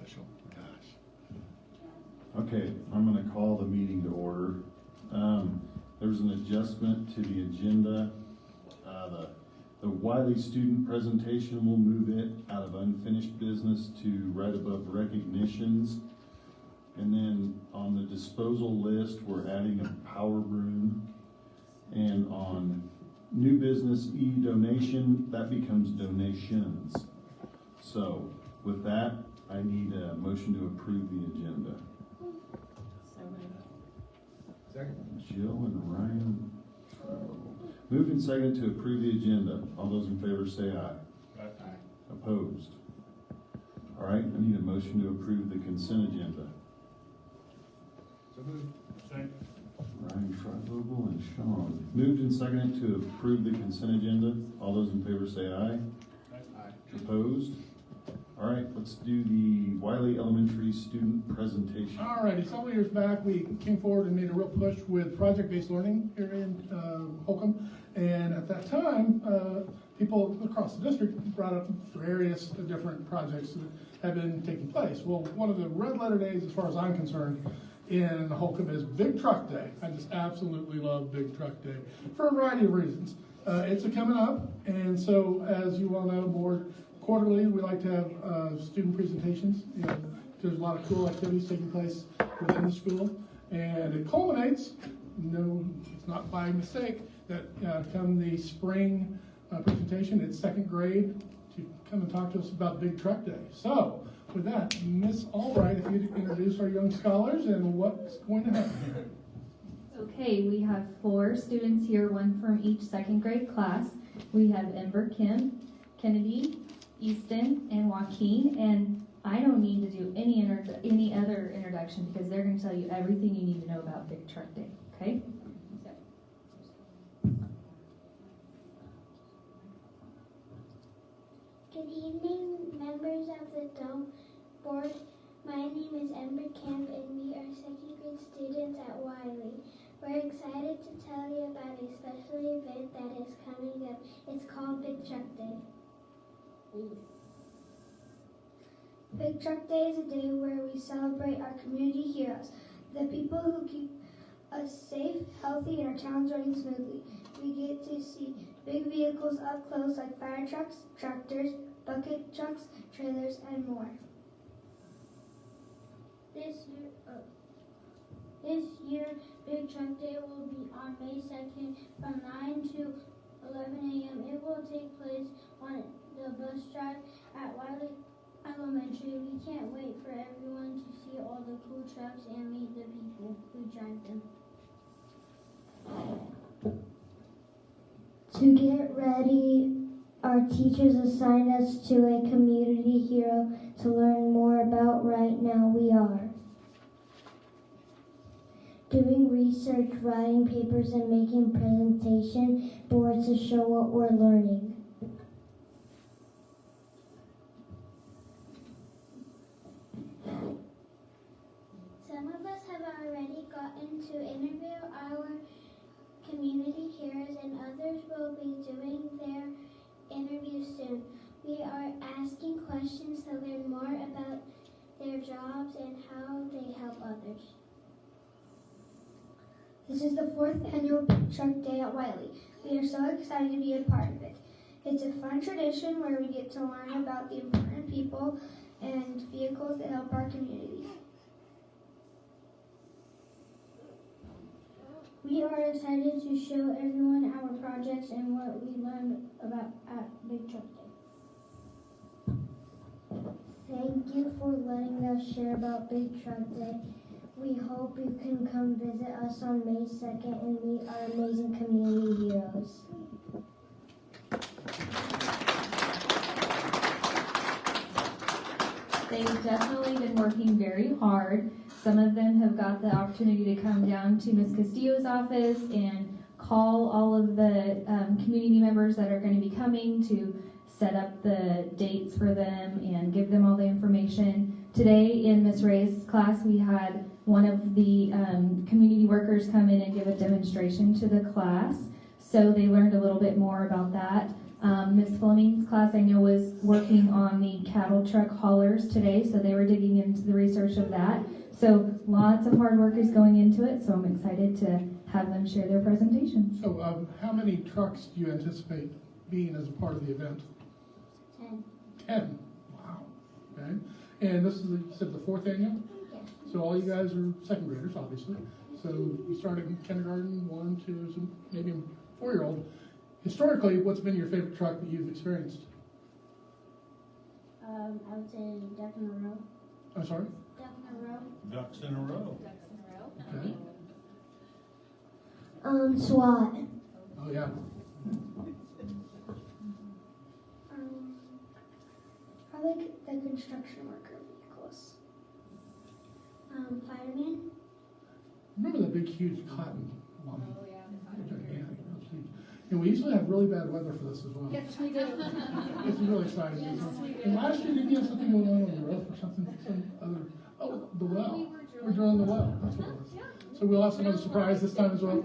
special. Gosh. Okay, I'm going to call the meeting to order. There's an adjustment to the agenda. The Wiley student presentation, we'll move it out of unfinished business to right above recognitions. And then on the disposal list, we're adding a power broom. And on new business e-donation, that becomes donations. So with that, I need a motion to approve the agenda. Second. Jill and Ryan. Moved and seconded to approve the agenda. All those in favor say aye. Aye. Opposed? All right, I need a motion to approve the consent agenda. So moved. Second. Ryan Trivogel and Sean. Moved and seconded to approve the consent agenda. All those in favor say aye. Aye. Opposed? All right, let's do the Wiley Elementary student presentation. Alrighty, several years back, we came forward and made a real push with project-based learning here in Holcomb. And at that time, people across the district brought up various different projects that have been taking place. Well, one of the red letter days, as far as I'm concerned, in Holcomb is Big Truck Day. I just absolutely love Big Truck Day for a variety of reasons. It's coming up, and so as you all know, more quarterly, we like to have student presentations. You know, there's a lot of cool activities taking place within the school, and it culminates. No, it's not by mistake that come the spring presentation, it's second grade to come and talk to us about Big Truck Day. So, with that, Miss Albright, if you'd introduce our young scholars and what's going to happen here. Okay, we have 4 students here, one from each second grade class. We have Ember Kim, Kennedy, Easton, and Joaquin, and I don't need to do any other introduction because they're going to tell you everything you need to know about Big Truck Day, okay? Good evening, members of the Dome Board. My name is Ember Camp, and we are second grade students at Wiley. We're excited to tell you about a special event that is coming up. It's called Big Truck Day. Big Truck Day is a day where we celebrate our community heroes, the people who keep us safe, healthy, and our towns running smoothly. We get to see big vehicles up close like fire trucks, tractors, bucket trucks, trailers, and more. This year, Big Truck Day will be on May 2nd from 9 to 11 a.m. It will take place on the bus drive at Wiley Elementary. We can't wait for everyone to see all the cool trucks and meet the people who drive them. To get ready, our teachers assigned us to a community hero to learn more about. Right now we are doing research, writing papers, and making presentation boards to show what we're learning. Some of us have already gotten to interview our community heroes, and others will be doing their interviews soon. We are asking questions to learn more about their jobs and how they help others. This is the 4th annual Big Truck Day at Wiley. We are so excited to be a part of it. It's a fun tradition where we get to learn about the important people and vehicles that help our community. We are excited to show everyone our projects and what we learned about at Big Truck Day. Thank you for letting us share about Big Truck Day. We hope you can come visit us on May 2nd and meet our amazing community heroes. They've definitely been working very hard. Some of them have got the opportunity to come down to Ms. Castillo's office and call all of the community members that are going to be coming to set up the dates for them and give them all the information. Today in Ms. Ray's class, we had one of the community workers come in and give a demonstration to the class. So they learned a little bit more about that. Miss Fleming's class, I know, was working on the cattle truck haulers today, so they were digging into the research of that. So lots of hard work is going into it, so I'm excited to have them share their presentations. So, how many trucks do you anticipate being as a part of the event? 10. 10. Wow. Okay. And this is, you said, the 4th annual? Yes. So all you guys are second graders, obviously. So you started in kindergarten, 1, 2, some, maybe a 4-year-old. Historically, what's been your favorite truck that you've experienced? I would say duck in a row. I'm sorry? Duck in a row. Ducks in a row. Okay. SWAT. Oh, yeah. I like the construction worker vehicles. Fireman. Remember that big, huge cotton one? Oh, yeah. Gigantic. That was huge. And we usually have really bad weather for this as well. Yes, we do. It's really exciting. And last year, didn't you have something going on the roof or something? Some other, oh, the well. We're drilling the well. That's what it was. So we'll have some other surprise this time as well.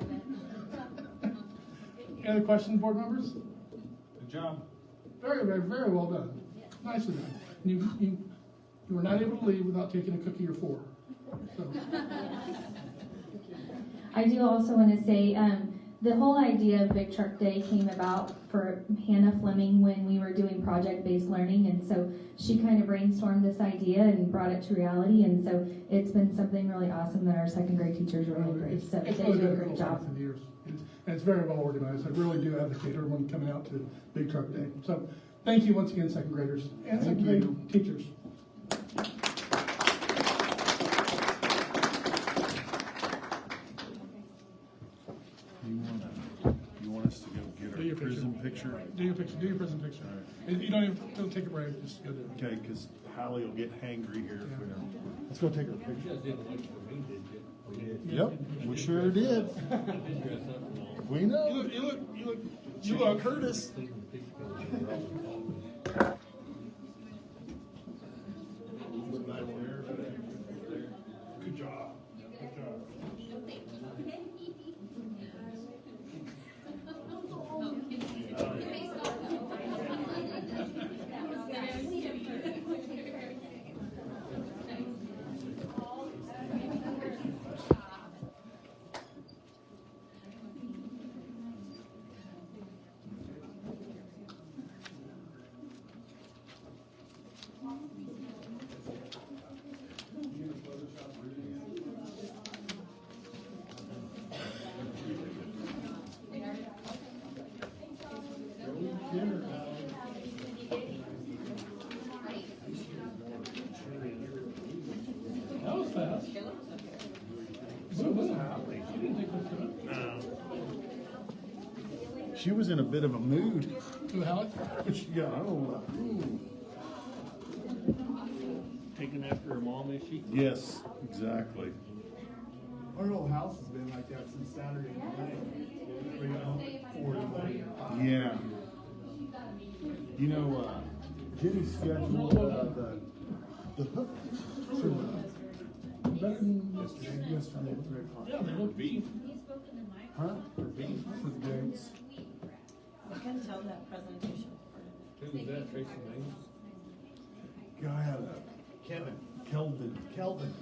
Any other questions, board members? Good job. Very, very, very well done. Nicely done. You were not able to leave without taking a cookie or 4. So, I do also want to say, the whole idea of Big Truck Day came about for Hannah Fleming when we were doing project-based learning, and so she kind of brainstormed this idea and brought it to reality, and so it's been something really awesome that our second grade teachers really embrace. So it's they really do a been great cool job. through the years. And it's very well organized. I really do advocate everyone coming out to Big Truck Day. So thank you once again, second graders and Thank second grade you. teachers. You want us to go get Do your our prison picture? Do your picture. Do your prison picture. You don't take a break. Just go do it. Okay, because Hallie will get hangry here if we don't. Let's go take our picture. Yep, we sure did. We know. You look Curtis. Good job. Good job. That was fast. She was in a bit of a mood. Who, Hallie? Yeah, I don't know. Taken after her mom, is she? Yes, exactly. Our whole house has been like that since Saturday night. We got home at 4 in the morning. Yeah. You know, Jenny scheduled the hook Better than yesterday at 3 o'clock. yeah, they look Beef. Huh? For beef for the gates. I can tell that presentation part of Who was that, Tracy Mays? Guy out of Kelvin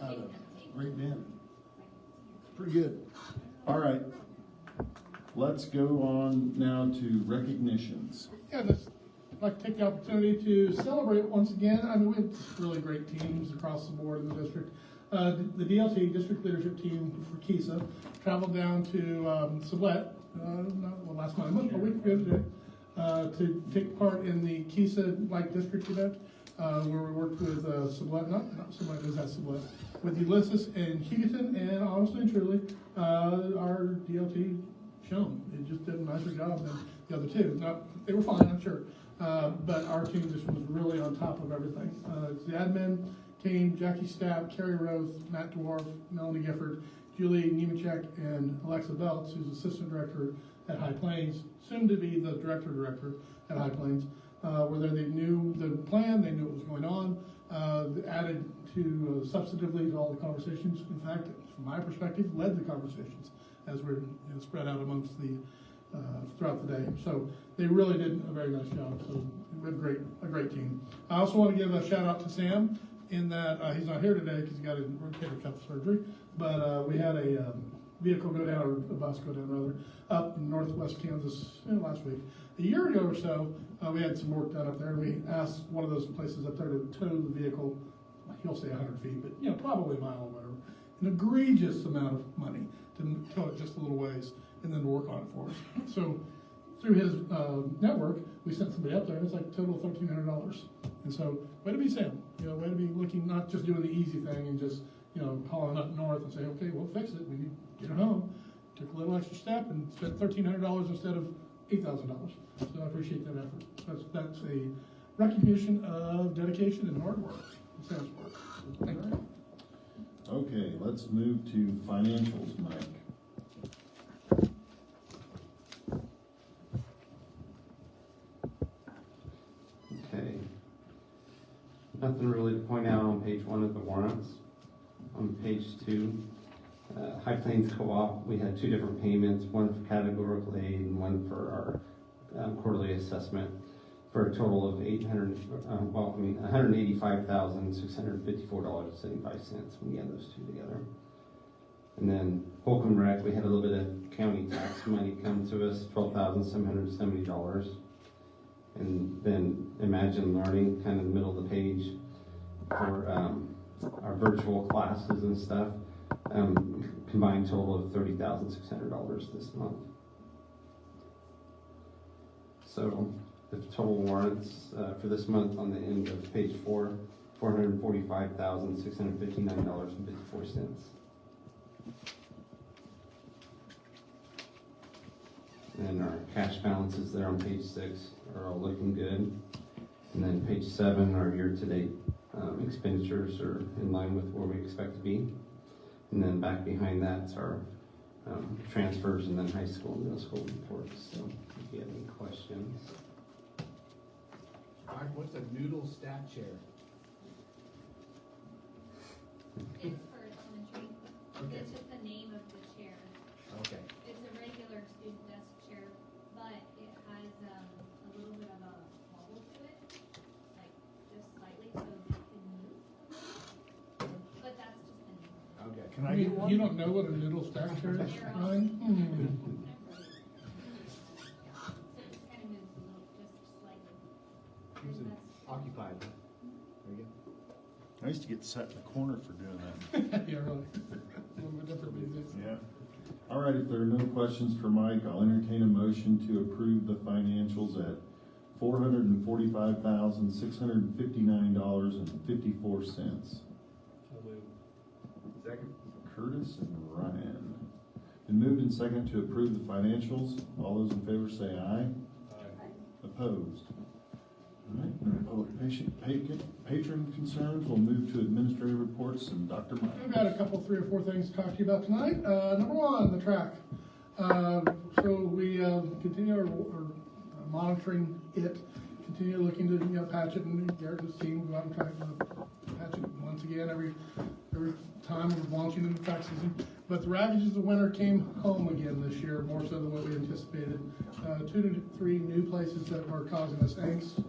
out of Great Bend. Pretty good. All right. Let's go on now to recognitions. Yeah, I'd like to take the opportunity to celebrate once again. I mean, we have really great teams across the board in the district. The DLT, District Leadership Team for KISA, traveled down to Sublette, last month, a week ago today, to take part in the KISA Light District event, where we worked with Sublette, not Sublette, is that Sublette, with Ulysses and Hugoton, and honestly and truly, our DLT shown. It just did a nicer job than the other two. Now, they were fine, I'm sure, but our team just was really on top of everything. The admin team, Jackie Stapp, Carrie Rose, Matt Dwarf, Melanie Gifford, Julie Nemechek, and Alexa Belts, who's Assistant Director at High Plains, soon to be the Director at High Plains, where they knew the plan, they knew what was going on, added to substantively to all the conversations. In fact, from my perspective, led the conversations as we're spread out amongst the throughout the day. So they really did a very nice job. So we have a great team. I also want to give a shout out to Sam in that he's not here today because he got his rotator cuff surgery. But we had a vehicle go down, or a bus go down rather, up in northwest Kansas last week. A year ago or so, we had some work done up there, and we asked one of those places up there to tow the vehicle. He'll say 100 feet, but probably a mile or whatever. An egregious amount of money to tow it just a little ways and then work on it for us. So through his network, we sent somebody up there, and it's like total $1,300. And so, way to be Sam. Way to be looking, not just doing the easy thing and just hauling up north and say, okay, we'll fix it. We need to get it home. Took a little extra step and spent $1,300 instead of $8,000. So I appreciate that effort. That's a recognition of dedication and hard work. Sam's work. Thank you. Okay, let's move to financials, Mike. Okay. Nothing really to point out on page 1 of the warrants. On page 2, High Plains Co-op, we had 2 different payments, one for categorical aid and one for our quarterly assessment, for a total of $185,654.75 when you add those 2 together. And then Holcomb Rec, we had a little bit of county tax money come to us, $12,770. And then Imagine Learning, kind of the middle of the page, for our virtual classes and stuff, combined total of $30,600 this month. So the total warrants for this month on the end of page 4, $445,659.54. And our cash balances there on page 6 are all looking good. And then page 7, our year-to-date expenditures are in line with where we expect to be. And then back behind that's our transfers and then high school and middle school reports. So if you have any questions. What's a noodle stack chair? It's for elementary. Okay. It's just the name of the chair. Okay. It's a regular student desk chair, but it has a little bit of a wobble to it, like just slightly, so they can move. But that's just the name. Okay. Can I get one? You don't know what a noodle stack chair is, Ryan? So it just kind of moves a little, just slightly. Who's And it? that's- Occupied. There you go. I used to get set in the corner for doing that. Yeah, really. A little bit different these days. Yeah. All right, if there are no questions for Mike, I'll entertain a motion to approve the financials at $445,659.54. Second. Curtis and Ryan. Been moved and second to approve the financials. All those in favor say aye. Opposed? All right, no public patron concerns. We'll move to administrative reports and Dr. Myers. I've got a couple, 3 or 4 things to talk to you about tonight. Number 1, the track. So we continue our monitoring it, continue looking to patch it, and Garrett and his team go out and try to patch it once again every time we're launching into track season. But the ravages of winter came home again this year, more so than what we anticipated. 2 to 3 new places that were causing us angst.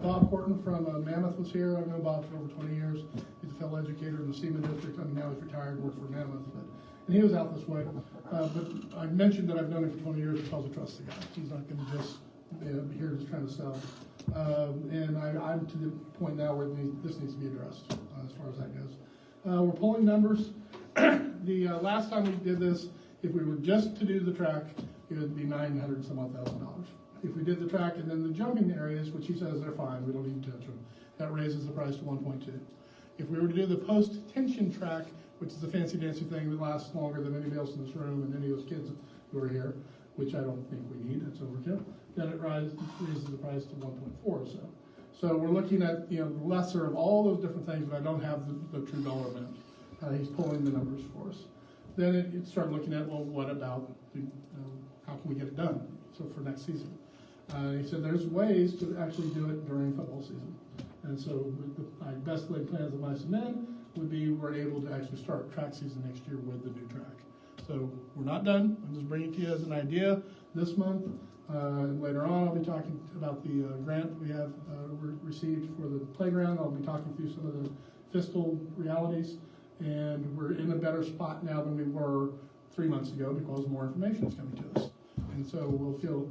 Bob Horton from Mammoth was here. I've known Bob for over 20 years. He's a fellow educator in the Seaman District. I mean, now he's retired, works for Mammoth, and he was out this way. But I mentioned that I've known him for 20 years because I trust the guy. He's not going to just be here just trying to sell. And I'm to the point now where this needs to be addressed as far as that goes. We're pulling numbers. The last time we did this, if we were just to do the track, it would be $900 some odd thousand. If we did the track and then the jumping areas, which he says they're fine, we don't need to touch them, that raises the price to 1.2. If we were to do the post-tension track, which is a fancy dancy thing that lasts longer than anybody else in this room and any of those kids who are here, which I don't think we need, it's overkill, then it raises the price to 1.4 or so. So we're looking at the lesser of all those different things, but I don't have the true dollar amount. He's pulling the numbers for us. Then it started looking at, well, what about how can we get it done? So for next season. He said there's ways to actually do it during football season. And so my best laid plans of my men would be we're able to actually start track season next year with the new track. So we're not done. I'm just bringing it to you as an idea this month. Later on, I'll be talking about the grant we have received for the playground. I'll be talking through some of the fiscal realities. And we're in a better spot now than we were 3 months ago because more information is coming to us. And so we'll feel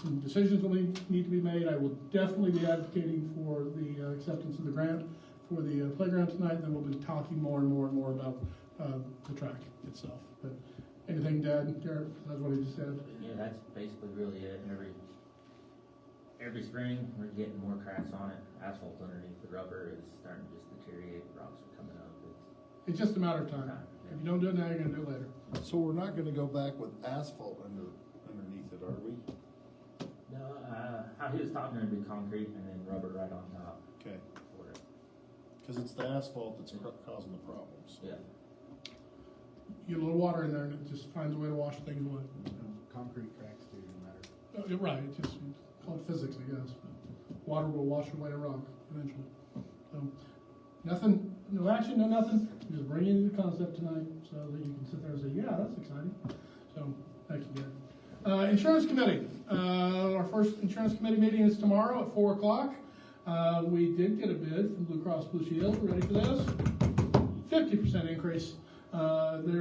some decisions will need to be made. I will definitely be advocating for the acceptance of the grant for the playground tonight. Then we'll be talking more and more about the track itself. But anything, Dad, Garrett, that's what he just said. Yeah, that's basically really it. Every spring, we're getting more cracks on it. Asphalt underneath the rubber is starting to just deteriorate. Rocks are coming up. It's just a matter of time. If you don't do it now, you're gonna do it later. So we're not gonna go back with asphalt underneath it, are we? No, how he was talking, it'd be concrete and then rubber right on top. Okay. For it. Cause it's the asphalt that's causing the problems. Yeah. You get a little water in there and it just finds a way to wash things away. Concrete cracks do, no matter. You're right, it's called physics, I guess. But water will wash away a rock eventually. So, nothing, no action, no nothing. I'm just bringing you the concept tonight so that you can sit there and say, yeah, that's exciting. So, thank you, Gary. Insurance committee. Our first insurance committee meeting is tomorrow at 4 o'clock. We did get a bid from Blue Cross Blue Shield. Ready for this? 50% increase. They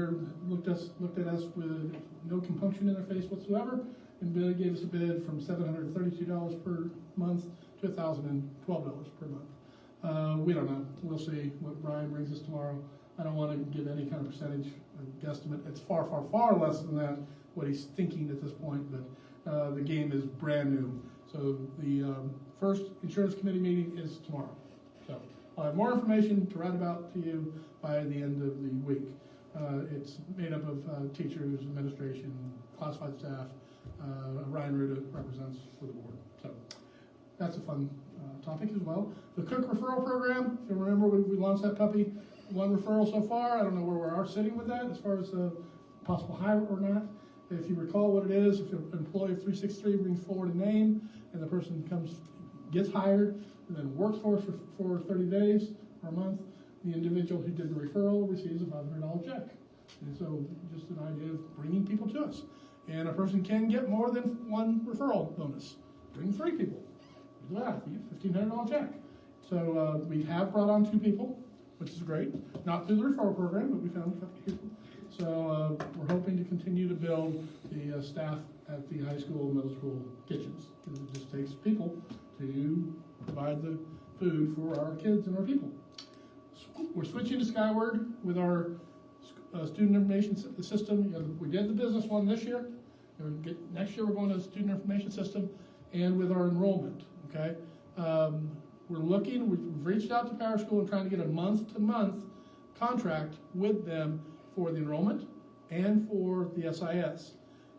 looked at us with no compunction in their face whatsoever, and gave us a bid from $732 per month to $1,012 per month. We don't know. We'll see what Brian brings us tomorrow. I don't want to give any kind of percentage guesstimate. It's far, far, far less than that, what he's thinking at this point, but the game is brand new. So the first insurance committee meeting is tomorrow. So I'll have more information to write about to you by the end of the week. It's made up of teachers, administration, classified staff. Ryan Ruda represents for the board. So that's a fun topic as well. The Cook referral program, if you remember, we launched that puppy. 1 referral so far. I don't know where we are sitting with that as far as possible hire or not. If you recall what it is, if an employee of 363 brings forward a name and the person gets hired and then works for us for 30 days or a month, the individual who did the referral receives a $500 check. And so just an idea of bringing people to us. And a person can get more than 1 referral bonus. Bring 3 people. Do that. You get a $1,500 check. So we have brought on 2 people, which is great. Not through the referral program, but we found a couple people. So we're hoping to continue to build the staff at the high school and middle school kitchens. It just takes people to provide the food for our kids and our people. We're switching to Skyward with our student information system. We did the business one this year. Next year we're going to the student information system and with our enrollment, okay? We've reached out to Power School and trying to get a month-to-month contract with them for the enrollment and for the SIS.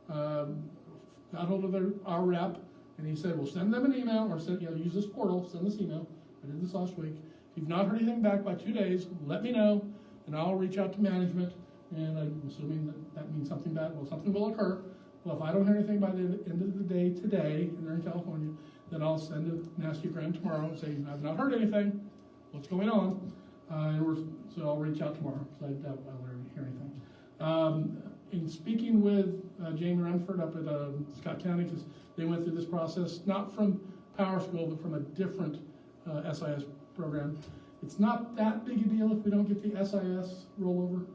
Got hold of our rep, and he said, well, send them an email or use this portal, send this email. I did this last week. If you've not heard anything back by 2 days, let me know, and I'll reach out to management, and I'm assuming that means something bad. Well, something will occur. Well, if I don't hear anything by the end of the day today, and they're in California, then I'll send a nastygram tomorrow and say, I've not heard anything. What's going on? So I'll reach out tomorrow, because I doubt I'll ever hear anything. In speaking with Jamie Renford up at Scott County, because they went through this process, not from Power School, but from a different SIS program. It's not that big a deal if we don't get the SIS rollover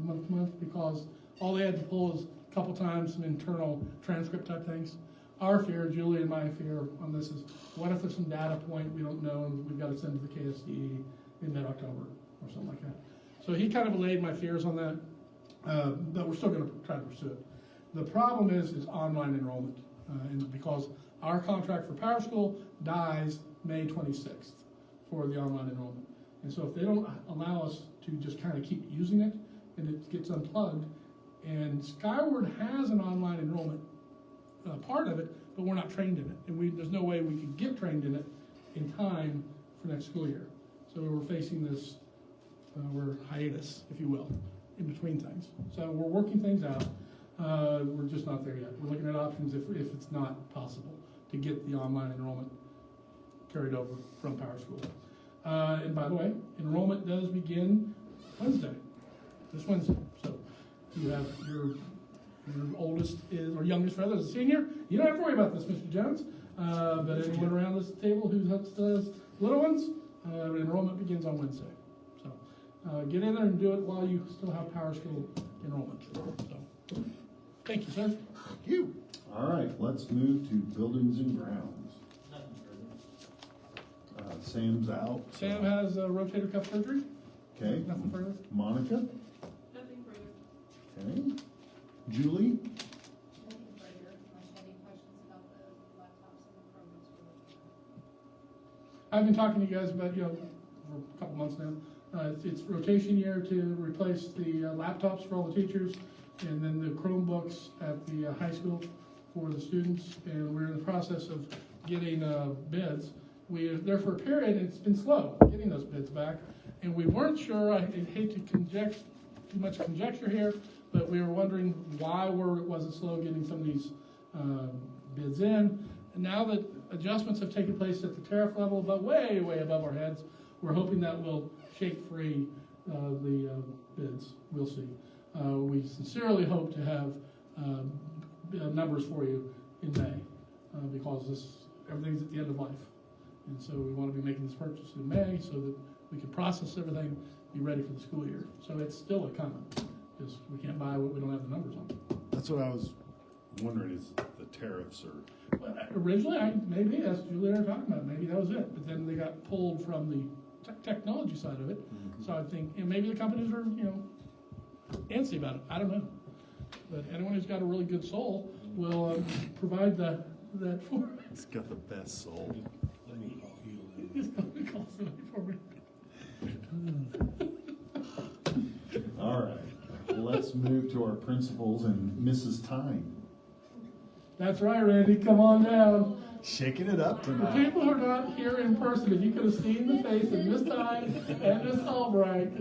month to month, because all they had to pull is a couple times some internal transcript type things. Our fear, Julie and my fear on this is, what if there's some data point we don't know and we've got to send to the KSDE in mid-October or something like that. So he kind of allayed my fears on that, but we're still going to try to pursue it. The problem is online enrollment, and because our contract for Power School dies May 26th for the online enrollment. And so if they don't allow us to just kind of keep using it and it gets unplugged, and Skyward has an online enrollment part of it, but we're not trained in it. And there's no way we could get trained in it in time for next school year. So we're facing this hiatus, if you will, in between things. So we're working things out. We're just not there yet. We're looking at options if it's not possible to get the online enrollment carried over from Power School. And by the way, enrollment does begin this Wednesday. So You have your oldest is, or youngest rather, is a senior. You don't have to worry about this, Mr. Jones. But anyone around this table who still has little ones, enrollment begins on Wednesday. So get in there and do it while you still have power school enrollment. So thank you, sir. Thank you. All right, let's move to buildings and grounds. Sam's out. Sam has a rotator cuff surgery. Okay. Nothing further. Monica? Nothing further. Okay. Julie? Nothing further, unless you have any questions about the laptops and the programs for the. I've been talking to you guys about, for a couple months now. It's rotation year to replace the laptops for all the teachers, and then the Chromebooks at the high school for the students. And we're in the process of getting bids. We are there for a period, and it's been slow getting those bids back. And we weren't sure, I hate to conjecture, too much conjecture here, but we were wondering why was it slow getting some of these bids in. And now that adjustments have taken place at the tariff level, but way, way above our heads, we're hoping that will shake free the bids. We'll see. We sincerely hope to have numbers for you in May because everything's at the end of life. And so we want to be making this purchase in May so that we can process everything, be ready for the school year. So it's still a coming, because we can't buy what we don't have the numbers on. That's what I was wondering, is the tariffs or... Well, originally, maybe, as Julie and I were talking about, maybe that was it. But then they got pulled from the technology side of it. Mm-hmm. So I think maybe the companies are, antsy about it. I don't know. But anyone who's got a really good soul will provide that for us. He's got the best soul. Let me call you. Call somebody for me. All right, let's move to our principals and Mrs. Tyne. That's right, Randy. Come on down. Shaking it up The tonight. people who are not here in person, if you could have seen the face of Miss Tyne and Miss Albright.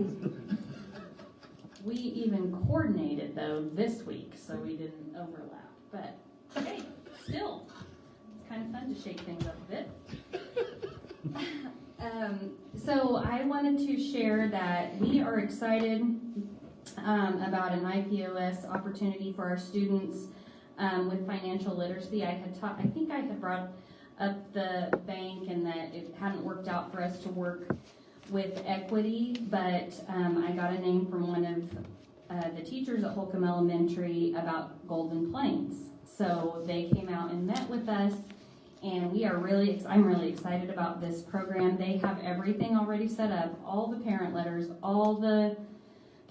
We even coordinated though this week, so we didn't overlap. But hey, still, it's kind of fun to shake things up a bit. So I wanted to share that we are excited about an IPOS opportunity for our students with financial literacy. I think I had brought up the bank and that it hadn't worked out for us to work with Equity, but I got a name from one of the teachers at Holcomb Elementary about Golden Plains. So they came out and met with us, and I'm really excited about this program. They have everything already set up, all the parent letters, all the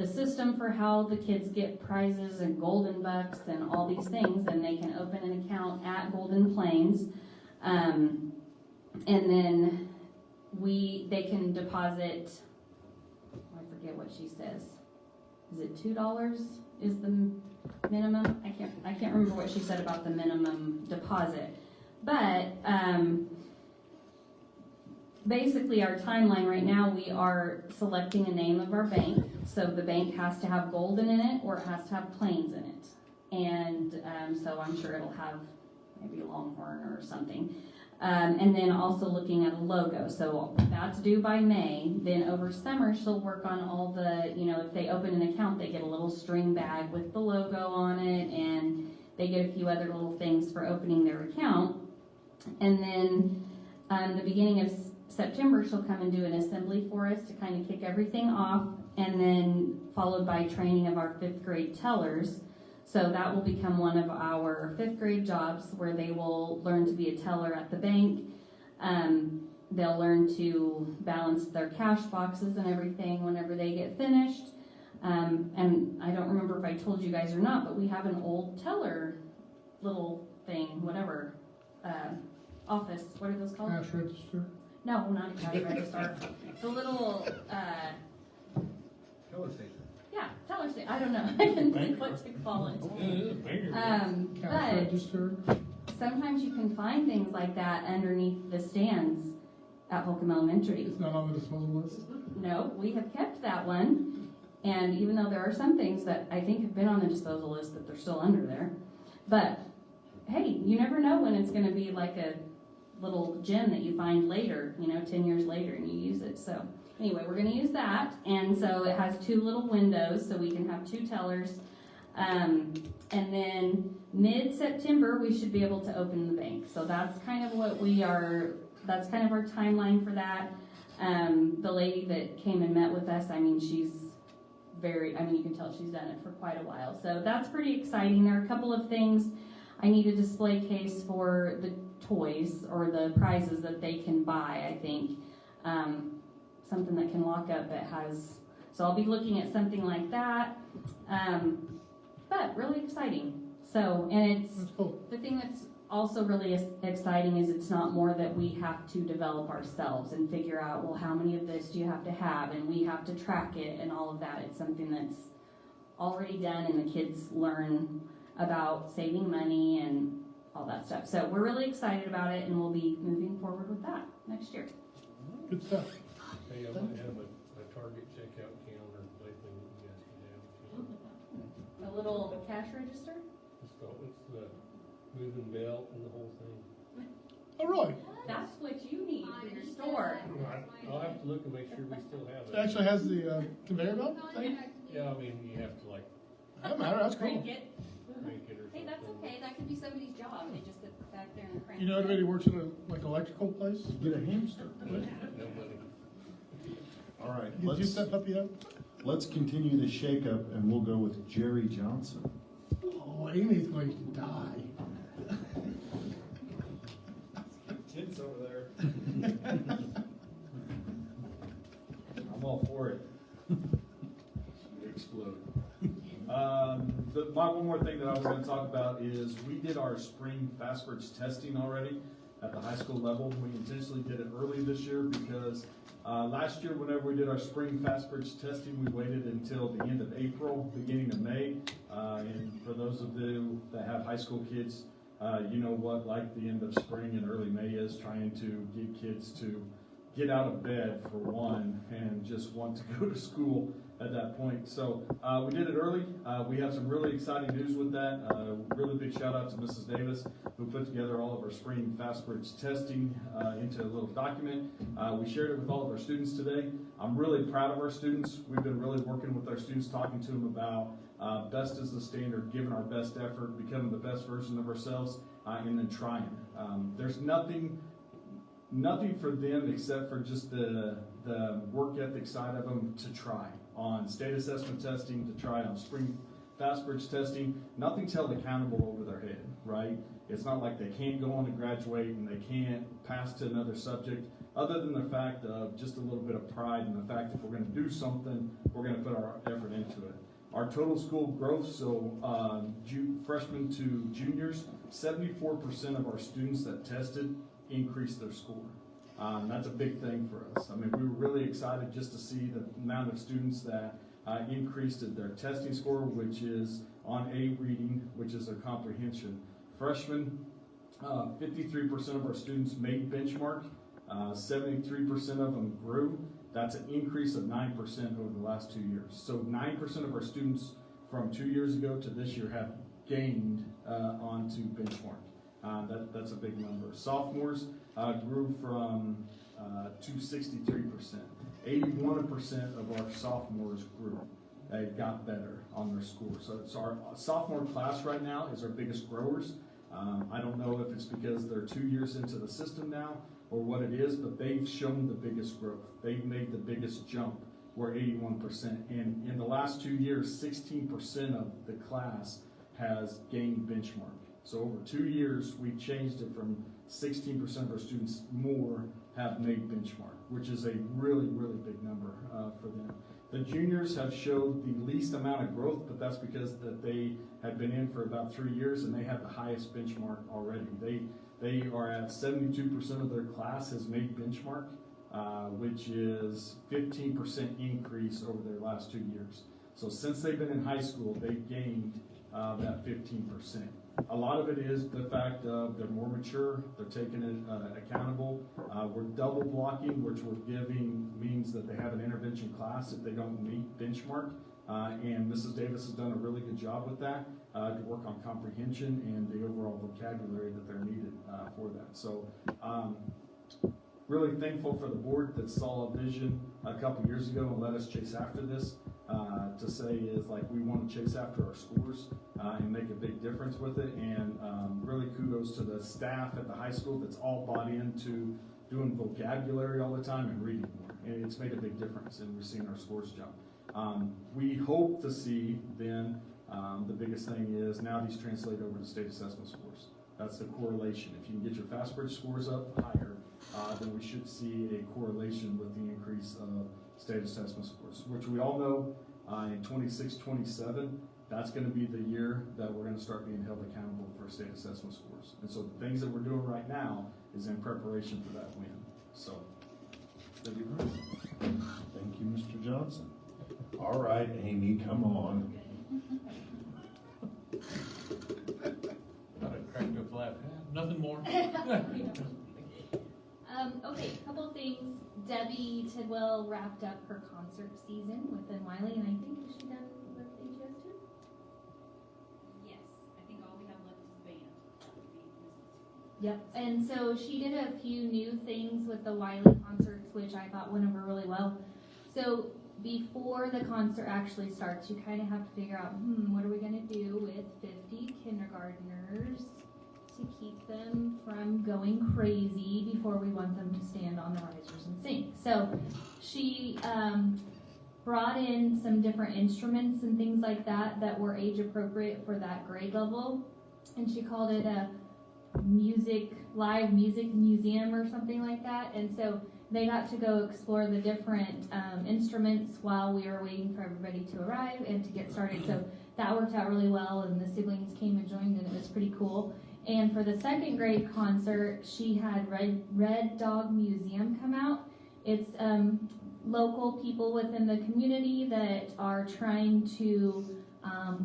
system for how the kids get prizes and golden bucks and all these things, and they can open an account at Golden Plains. And then they can deposit, I forget what she says. Is it $2 is the minimum? I can't remember what she said about the minimum deposit. But basically our timeline right now, we are selecting a name of our bank. So the bank has to have Golden in it or it has to have Plains in it. And so I'm sure it'll have maybe Longhorn or something. And then also looking at a logo. So that's due by May. Then over summer, she'll work on all the, if they open an account, they get a little string bag with the logo on it, and they get a few other little things for opening their account. And then the beginning of September, she'll come and do an assembly for us to kind of kick everything off, and then followed by training of our 5th grade tellers. So that will become one of our 5th grade jobs, where they will learn to be a teller at the bank. They'll learn to balance their cash boxes and everything whenever they get finished. And I don't remember if I told you guys or not, but we have an old teller little thing, whatever, office. What are those called? Cash register. No, not a cash register. The little, Teller station. yeah, teller station. I don't know. I didn't think what to call it. Cash But register. sometimes you can find things like that underneath the stands at Holcomb Elementary. It's not on the disposal list. No, we have kept that one. And even though there are some things that I think have been on the disposal list, but they're still under there. But hey, you never know when it's going to be like a little gem that you find later, 10 years later, and you use it. So anyway, we're going to use that. And so it has 2 little windows, so we can have 2 tellers. And then mid-September, we should be able to open the bank. So that's kind of that's kind of our timeline for that. The lady that came and met with us, I mean, you can tell she's done it for quite a while. So that's pretty exciting. There are a couple of things. I need a display case for the toys or the prizes that they can buy, I think. Something that can lock up that has, so I'll be looking at something like that. But really exciting. So, and That's cool. the thing that's also really exciting is it's not more that we have to develop ourselves and figure out, well, how many of this do you have to have, and we have to track it and all of that. It's something that's already done, and the kids learn about saving money and all that stuff. So we're really excited about it, and we'll be moving forward with that next year. Good stuff. Hey, I might have a Target checkout counter lately that you guys can have. A little cash register? It's the moving belt and the whole thing. Oh, really? That's what you need for your store. I'll have to look and make sure we still have It it. actually has the conveyor belt thing? Yeah, I mean, you have to like Doesn't matter, that's cool. Crank it. crank it or something. Hey, that's okay. That could be somebody's job. They just sit back there and crank. You know anybody who works in a, like, electrical place? Get a hamster. Nobody. All right, Did you let's, set puppy up? let's continue the shakeup and we'll go with Jerry Johnson. Oh, Amy's going to die. Kids over there. I'm all for it. Explode. My one more thing that I was going to talk about is we did our spring FastBridge testing already at the high school level. We intentionally did it early this year because last year, whenever we did our spring FastBridge testing, we waited until the end of April, beginning of May. And for those of you that have high school kids, you know what like the end of spring and early May is, trying to get kids to get out of bed for one and just want to go to school at that point. So we did it early. We have some really exciting news with that. Really big shout out to Mrs. Davis, who put together all of our spring FastBridge testing into a little document. We shared it with all of our students today. I'm really proud of our students. We've been really working with our students, talking to them about best is the standard, giving our best effort, becoming the best version of ourselves, and then trying. There's nothing for them except for just the work ethic side of them to try on state assessment testing, to try on spring FastBridge testing. Nothing's held accountable over their head, right? It's not like they can't go on to graduate and they can't pass to another subject, other than the fact of just a little bit of pride in the fact that if we're going to do something, we're going to put our effort into it. Our total school growth, so freshmen to juniors, 74% of our students that tested increased their score. That's a big thing for us. I mean, we were really excited just to see the amount of students that increased their testing score, which is on A reading, which is their comprehension. Freshmen, 53% of our students made benchmark, 73% of them grew. That's an increase of 9% over the last 2 years. So 9% of our students from 2 years ago to this year have gained onto benchmark. That's a big number. Sophomores grew from to 63%. 81% of our sophomores grew. They got better on their score. So it's our sophomore class right now is our biggest growers. I don't know if it's because they're 2 years into the system now or what it is, but they've shown the biggest growth. They've made the biggest jump. We're 81%. And in the last 2 years, 16% of the class has gained benchmark. So over 2 years, we've changed it from 16% of our students more have made benchmark, which is a really, really big number for them. The juniors have showed the least amount of growth, but that's because that they have been in for about 3 years and they have the highest benchmark already. They are at 72% of their class has made benchmark, which is 15% increase over their last 2 years. So since they've been in high school, they've gained that 15%. A lot of it is the fact of they're more mature, they're taking it accountable. We're double blocking, which we're giving means that they have an intervention class if they don't meet benchmark. And Mrs. Davis has done a really good job with that to work on comprehension and the overall vocabulary that they're needed for that. So really thankful for the board that saw a vision a couple years ago and let us chase after this. to say is like we want to chase after our scores and make a big difference with it. And really kudos to the staff at the high school that's all bought into doing vocabulary all the time and reading more. And it's made a big difference, and we're seeing our scores jump. We hope to see then, the biggest thing is now these translate over to state assessment scores. That's the correlation. If you can get your FastBridge scores up higher, then we should see a correlation with the increase of state assessment scores, which we all know in 26, 27, that's going to be the year that we're going to start being held accountable for state assessment scores. And so the things that we're doing right now is in preparation for that win. So, thank you. Thank you, Mr. Johnson. All right, Amy, come on. Thought I cracked a flat. Nothing more. Okay, couple of things. Debbie Tidwell wrapped up her concert season within Wiley, and I think is she done with HES too? Yes, I think all we have left is band. That would be Mrs. Yep, and so she did a few new things with the Wiley concerts, which I thought went over really well. So before the concert actually starts, you kind of have to figure out, what are we going to do with 50 kindergartners to keep them from going crazy before we want them to stand on the risers and sing. So she brought in some different instruments and things like that that were age appropriate for that grade level, and she called it a live music museum or something like that. And so they got to go explore the different instruments while we were waiting for everybody to arrive and to get started. So that worked out really well, and the siblings came and joined, and it was pretty cool. And for the second grade concert, she had Red Dog Museum come out. It's local people within the community that are trying to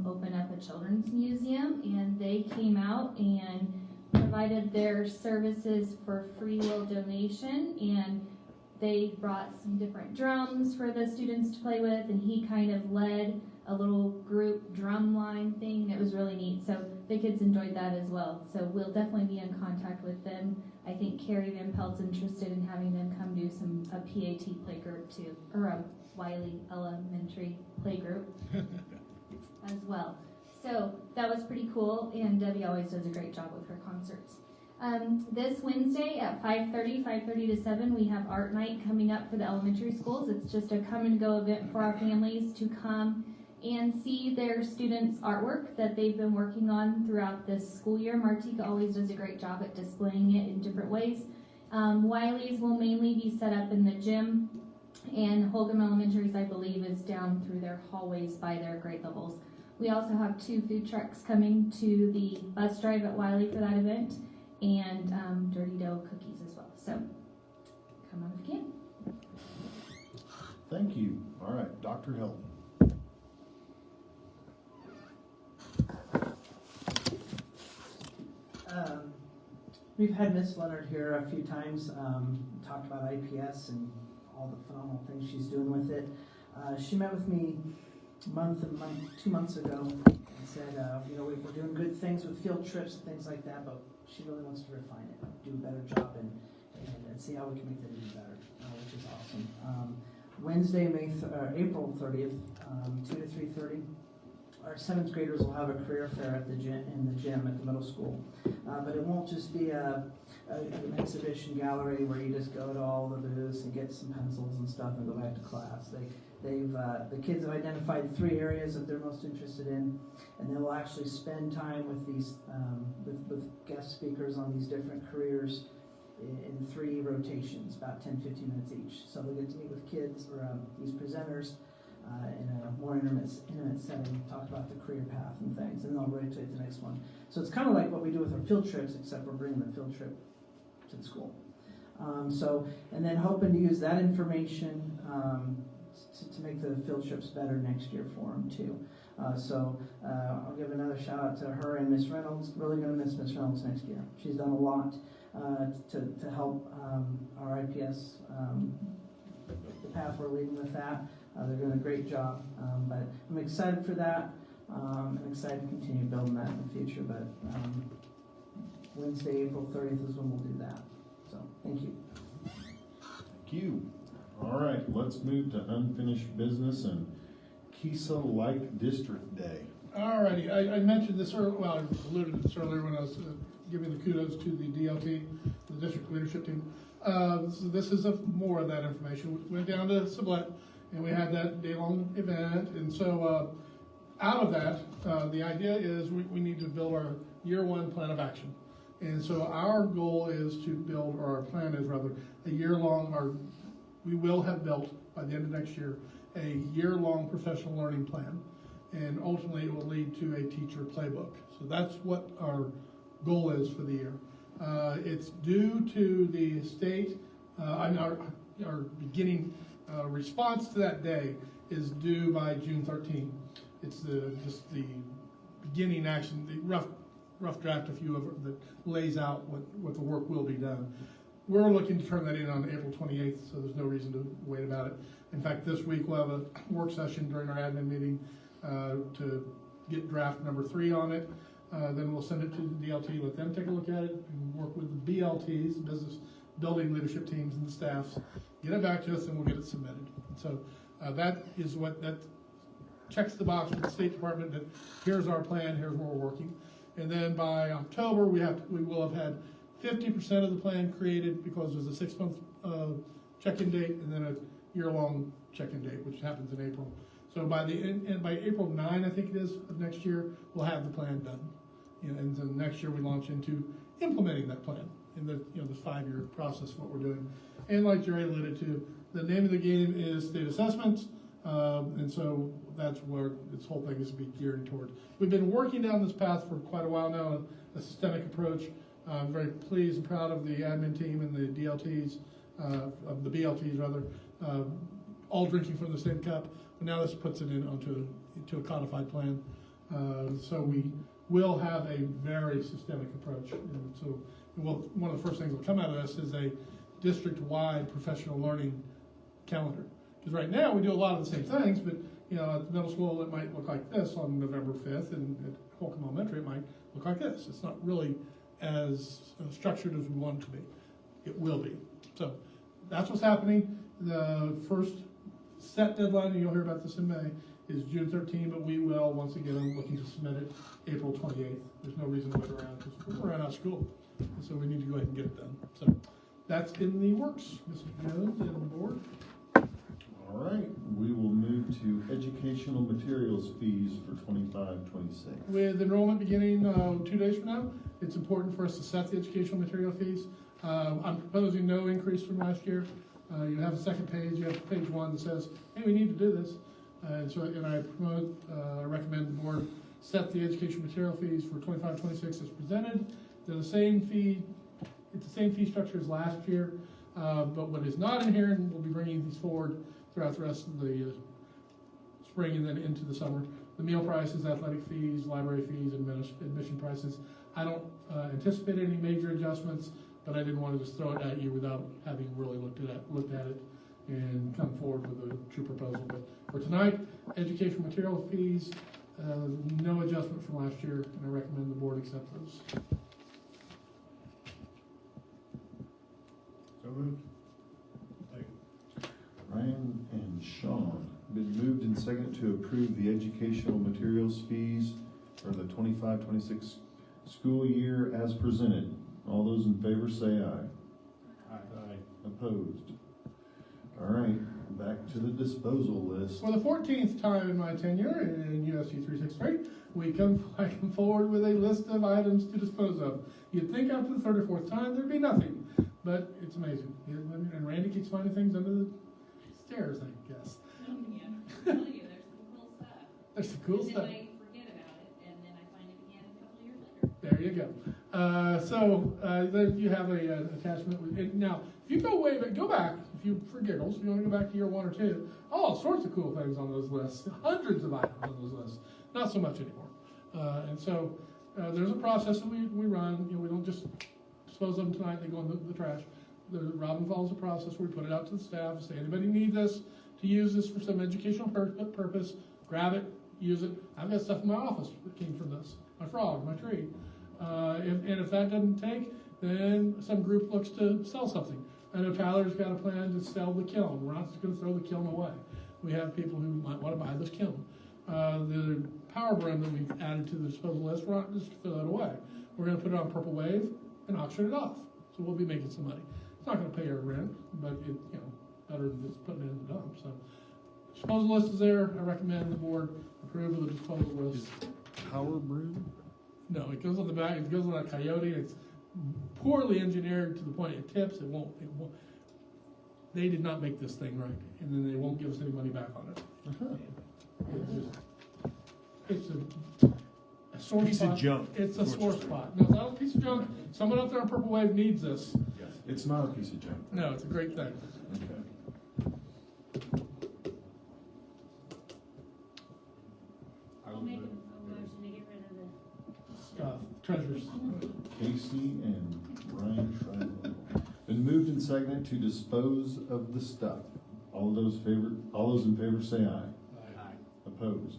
open up a children's museum, and they came out and provided their services for free will donation, and they brought some different drums for the students to play with, and he kind of led a little group drum line thing. It was really neat. So the kids enjoyed that as well. So we'll definitely be in contact with them. I think Carrie Van Pelt's interested in having them come do a PAT play group too, or a Wiley Elementary play group as well. So that was pretty cool, and Debbie always does a great job with her concerts. This Wednesday at 5:30 to 7, we have art night coming up for the elementary schools. It's just a come and go event for our families to come and see their students' artwork that they've been working on throughout this school year. Martika always does a great job at displaying it in different ways. Wiley's will mainly be set up in the gym, and Holcomb Elementary's, I believe, is down through their hallways by their grade levels. We also have 2 food trucks coming to the bus drive at Wiley for that event, and Dirty Dough cookies as well. So come on if you can. Thank you. All right, Dr. Hilton. We've had Miss Leonard here a few times, talked about IPS and all the phenomenal things she's doing with it. She met with me 2 months ago and said, we're doing good things with field trips and things like that, but she really wants to refine it, do a better job, and see how we can make that even better, which is awesome. Wednesday, April 30th, 2 to 3:30. Our 7th graders will have a career fair at the gym at the middle school. But it won't just be an exhibition gallery where you just go to all the booths and get some pencils and stuff and go back to class. The kids have identified 3 areas that they're most interested in, and they will actually spend time with these with guest speakers on these different careers in 3 rotations, about 10-15 minutes each. So they'll get to meet with kids or these presenters in a more intimate setting, talk about the career path and things, and then they'll rotate to the next one. So it's kind of like what we do with our field trips, except we're bringing the field trip to the school. And then hoping to use that information to make the field trips better next year for them too. I'll give another shout out to her and Miss Reynolds. Really going to miss Miss Reynolds next year. She's done a lot to help our IPS, the path we're leading with that. They're doing a great job, but I'm excited for that. I'm excited to continue building that in the future, but Wednesday, April 30th is when we'll do that. So, thank you. Thank you. All right, let's move to unfinished business and KISA Like District Day. Alrighty, I mentioned this earlier, well, I alluded to this earlier when I was giving the kudos to the DLT, the district leadership team. So this is more of that information. We went down to Sublette and we had that day-long event. And so out of that, the idea is we need to build our year one plan of action. And so our goal is to build, or our plan is rather, a year-long, we will have built by the end of next year, a year-long professional learning plan. And ultimately it will lead to a teacher playbook. So that's what our goal is for the year. It's due to the state, our beginning response to that day is due by June 13th. It's just the beginning action, the rough draft, if you ever, that lays out what the work will be done. We're looking to turn that in on April 28th, so there's no reason to wait about it. In fact, this week we'll have a work session during our admin meeting to get draft number 3 on it. Then we'll send it to the DLT, let them take a look at it, and work with the BLTs, business building leadership teams and the staffs, get it back to us, and we'll get it submitted. So that is what that checks the box with the State Department that here's our plan, here's where we're working. And then by October, we will have had 50% of the plan created because there's a 6-month check-in date and then a year-long check-in date, which happens in April. So by April 9, I think it is, of next year, we'll have the plan done. And then next year we launch into implementing that plan in the this 5-year process of what we're doing. And like Jerry alluded to, the name of the game is state assessments, and so that's where this whole thing is to be geared toward. We've been working down this path for quite a while now, a systemic approach. I'm very pleased and proud of the admin team and the DLTs, of the BLTs rather, all drinking from the same cup. But now this puts it into a codified plan. So we will have a very systemic approach. And so one of the first things that will come out of this is a district-wide professional learning calendar. Because right now we do a lot of the same things, but at the middle school it might look like this on November 5th, and at Holcomb Elementary it might look like this. It's not really as structured as we want it to be. It will be. So that's what's happening. The first set deadline, and you'll hear about this in May, is June 13, but we will, once again, I'm looking to submit it April 28th. There's no reason to wait around because we're out of school. So we need to go ahead and get it done. So that's in the works, Mr. Jones and the board. All right, we will move to educational materials fees for 25-26. With enrollment beginning 2 days from now, it's important for us to set the educational material fees. I'm proposing no increase from last year. You have a second page, you have page 1 that says, hey, we need to do this. And I recommend the board set the education material fees for 25-26 as presented. They're the same fee, it's the same fee structure as last year, but what is not in here, and we'll be bringing these forward throughout the rest of the spring and then into the summer. The meal prices, athletic fees, library fees, and admission prices. I don't anticipate any major adjustments, but I didn't want to just throw it at you without having really looked at it and come forward with a true proposal. But for tonight, educational material fees, no adjustment from last year, and I recommend the board accept those. So moved. Ryan and Sean, been moved and seconded to approve the educational materials fees for the 25-26 school year as presented. All those in favor say aye. Aye. Opposed? All right, back to the disposal list. For the 14th time in my tenure in USC 363, I come forward with a list of items to dispose of. You'd think after the 3rd or 4th time there'd be nothing, but it's amazing. And Randy keeps finding things under the stairs, I guess. I'm telling you, there's some cool stuff. There's some cool stuff. And then I forget about it, and then I find it again a couple years later. There you go. There you have a attachment. Now, if you go back, if you, for giggles, if you want to go back to year 1 or 2, all sorts of cool things on those lists, hundreds of items on those lists. Not so much anymore. And so there's a process that we run. We don't just dispose of them tonight, they go in the trash. Robin follows a process where we put it out to the staff, say, anybody need this, to use this for some educational purpose, grab it, use it. I've got stuff in my office that came from this, my frog, my tree. If that doesn't take, then some group looks to sell something. I know Tyler's got a plan to sell the kiln. We're not just going to throw the kiln away. We have people who might wanna buy this kiln. The power broom that we've added to the disposal list, we're not just to throw that away. We're gonna put it on Purple Wave and auction it off, so we'll be making some money. It's not gonna pay our rent, but it, better than just putting it in the dump, so. Disposal list is there, I recommend the board approve of the disposal list. Power broom? No, it goes on the back, it goes on a Coyote, it's poorly engineered to the point it tips, it won't, they did not make this thing right, and then they won't give us any money back on it. It's a sore Piece of spot. junk. It's a That's what sore you're saying. spot. No, it's not a piece of junk, someone up there on Purple Wave needs this. It's not a piece of junk. No, it's a great thing. Okay. I'll make a motion to get rid of the. Treasures. Casey and Ryan Schreiber. Been moved and seconded to dispose of the stuff. All those in favor say aye. Aye. Opposed?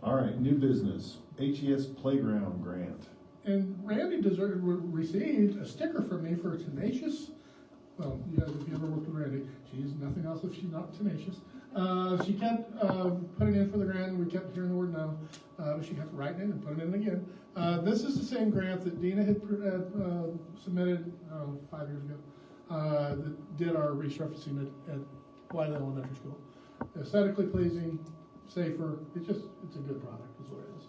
All right, new business, HES Playground Grant. And Randy received a sticker from me for tenacious. Well, you guys, if you ever worked with Randy, she's nothing else if she's not tenacious. She kept putting in for the grant, and we kept hearing the word no. She kept writing in and putting in again. This is the same grant that Dina had submitted 5 years ago. That did our resurfacing at Wiley Elementary School. Aesthetically pleasing, safer. It's a good product, is what it is.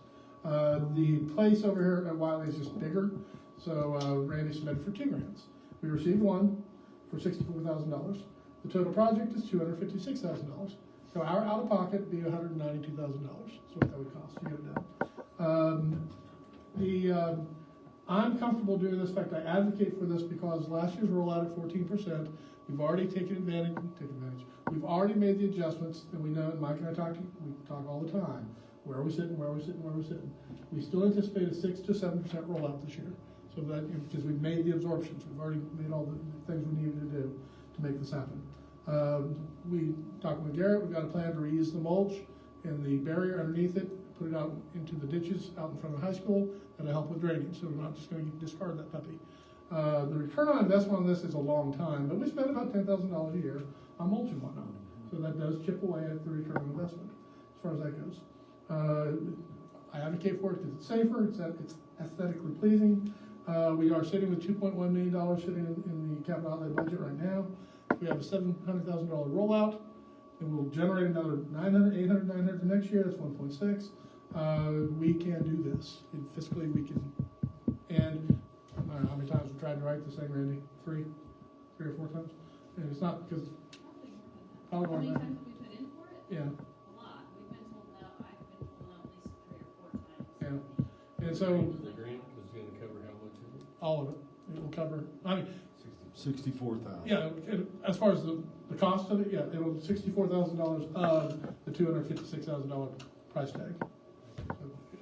The place over here at Wiley is just bigger, so Randy submitted for 2 grants. We received one for $64,000. The total project is $256,000. So our out-of-pocket would be $192,000. That's what that would cost to get it done. I'm comfortable doing this. In fact, I advocate for this because last year's rollout at 14%, we've already taken advantage. We've already made the adjustments, and we know, and Mike and I we talk all the time. Where are we sitting? We still anticipate a 6 to 7% rollout this year. So that, because we've made the absorptions, we've already made all the things we needed to do to make this happen. We talked with Garrett, we've got a plan to reuse the mulch and the barrier underneath it, put it out into the ditches out in front of the high school, that'll help with drainage, so we're not just gonna discard that puppy. The return on investment on this is a long time, but we spend about $10,000 a year on mulch and whatnot. So that does chip away at the return on investment, as far as that goes. I advocate for it because it's safer, it's aesthetically pleasing. We are sitting with $2.1 million sitting in the capital outlay budget right now. We have a $700,000 rollout, and we'll generate another 800 the next year. That's 1.6. We can do this. And fiscally, we can. And I don't know how many times we tried to write this thing, Randy. 3 or 4 times. And it's not because. How many times have we put in for it? Yeah. A lot. We've been told no. I've been told no at least 3 or 4 times. Yeah. And so. The grant is gonna cover how much of it? All of it. It will cover. I mean. 64,000. Yeah, as far as the cost of it, yeah, it'll $64,000 of the $256,000 price tag.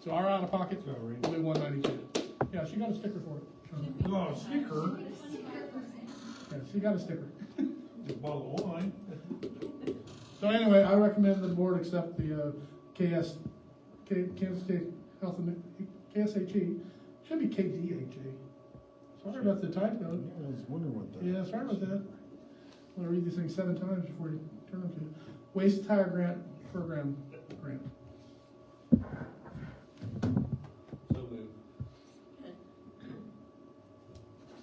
So our out of pocket will be $192. Yeah, she got a sticker for it. Oh, sticker? Yeah, she got a sticker. Just bottle of wine. So anyway, I recommend the board accept the Kansas State Health and KSHE. Should be KDHE. Sorry about the typo. Yeah, I was wondering what that. Yeah, sorry about that. I'm gonna read these things 7 times before you turn them to you. Waste Tire Grant Program Grant. So moved.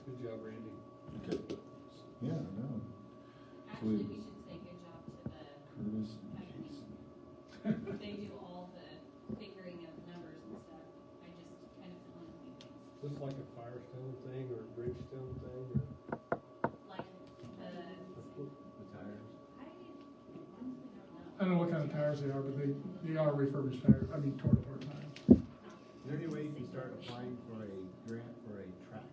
Good job, Randy. Okay. Yeah, I know. Actually, we should say good job to the Curtis. they do all the figuring of numbers and stuff. I just kind of fill in a few things. Is this like a Firestone thing or a Bridgestone thing or? Like the tires. honestly don't know. I don't know what kind of tires they are, but they are refurbished tires. I mean, torn apart tires. Is there any way you can start applying for a grant for a track?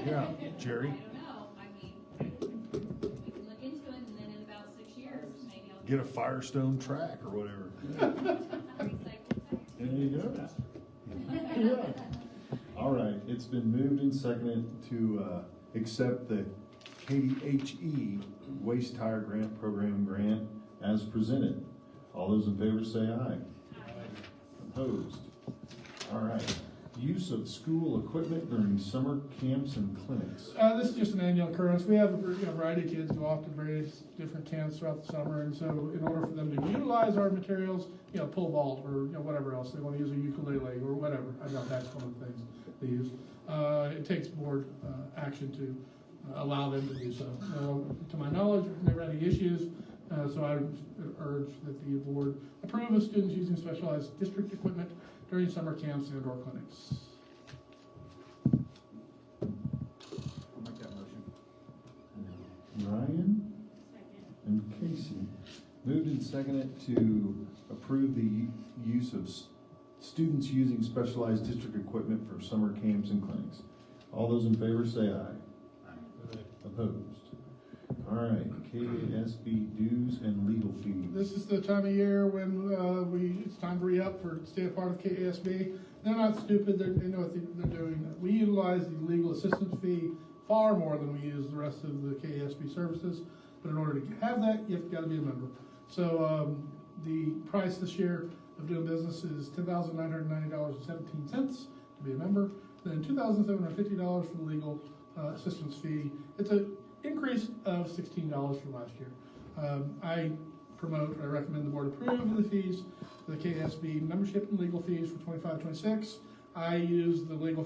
Yeah, Jerry. I don't know. I mean, we can look into it and then in about 6 years, maybe I'll. Get a Firestone track or whatever. There you go. Yeah. All right, it's been moved and seconded to accept the KDHE Waste Tire Grant Program grant as presented. All those in favor say aye. Opposed? All right. Use of school equipment during summer camps and clinics. This is just an annual occurrence. We have a variety of kids go off to various different camps throughout the summer, and so in order for them to utilize our materials, pole vault or whatever else, they want to use a ukulele or whatever. I know that's one of the things they use. It takes board action to allow them to do so. To my knowledge, we've never had any issues, so I urge that the board approve of students using specialized district equipment during summer camps and/or clinics. I'll make that motion. Ryan and Casey. Moved and seconded to approve the use of students using specialized district equipment for summer camps and clinics. All those in favor say aye. Opposed? All right, KASB dues and legal fees. This is the time of year when it's time to re-up for stay a part of KASB. They're not stupid. They know what they're doing. We utilize the legal assistance fee far more than we use the rest of the KASB services. But in order to have that, you've got to be a member. So the price this year of doing business is $10,990.17 to be a member. Then $2,750 for the legal assistance fee. It's an increase of $16 from last year. I recommend the board approve the fees for the KSB membership and legal fees for 25-26. I use the legal